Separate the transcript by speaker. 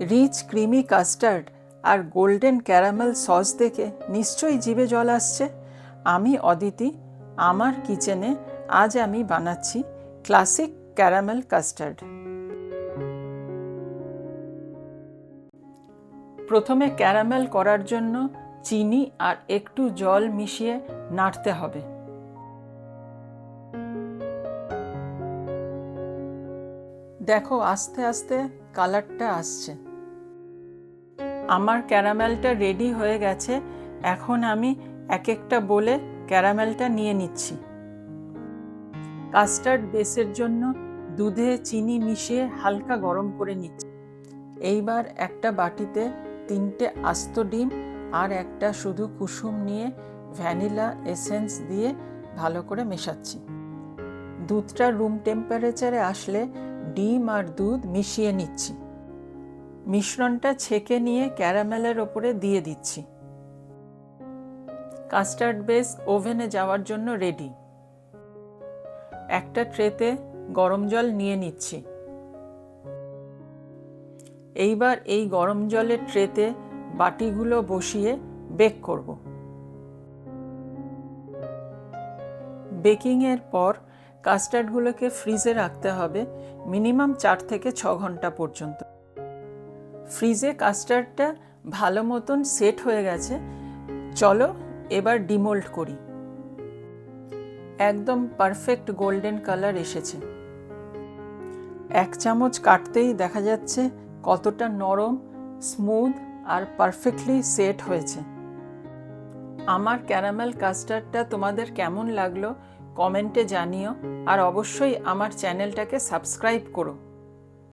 Speaker 1: Rich creamy custard আর golden caramel sauce দেখে নিশ্চয়ই জিভে জল আসছে। আমি অদিতি, আমার কিচেনে আজ আমি বানাচ্ছি ক্লাসিক ক্যারামেল কাস্টার্ড। প্রথমে ক্যারামেল করার জন্য চিনি আর একটু জল মিশিয়ে নাড়তে হবে। দেখো আস্তে আস্তে কালারটা আসছে। আমার ক্যারামেলটা রেডি হয়ে গেছে। এখন আমি এক একটা বলে ক্যারামেলটা নিয়ে নিচ্ছি। কাস্টার্ড বেসের জন্য দুধে চিনি মিশিয়ে হালকা গরম করে নিচ্ছি। এইবার একটা বাটিতে 3টে আস্ত ডিম আর একটা শুধু কুসুম নিয়ে ভ্যানিলা এসেন্স দিয়ে ভালো করে মেশাচ্ছি। দুধটা রুম টেম্পারেচারে আসলে ডিম আর দুধ মিশিয়ে নিচ্ছি। মিশ্রণটা ছেঁকে নিয়ে ক্যারামেলের ওপরে দিয়ে দিচ্ছি। কাস্টার্ড বেস ওভেনে যাওয়ার জন্য রেডি। একটা ট্রেতে গরম জল নিয়ে নিচ্ছি। এইবার এই গরম জলের ট্রেতে বাটিগুলো বসিয়ে বেক করব। বেকিংয়ের পর কাস্টার্ডগুলোকে ফ্রিজে রাখতে হবে মিনিমাম 4 থেকে 6 ঘন্টা পর্যন্ত। ফ্রিজে কাস্টার্ডটা ভালো মতন সেট হয়ে গেছে। চলো এবার ডিমোল্ড করি। একদম পারফেক্ট গোল্ডেন কালার এসেছে। 1 চামচ কাটতেই দেখা যাচ্ছে কতটা নরম, স্মুথ আর পারফেক্টলি সেট হয়েছে। আমার ক্যারামেল কাস্টার্ডটা তোমাদের কেমন লাগলো কমেন্টে জানিও, আর অবশ্যই আমার চ্যানেলটাকে সাবস্ক্রাইব করো।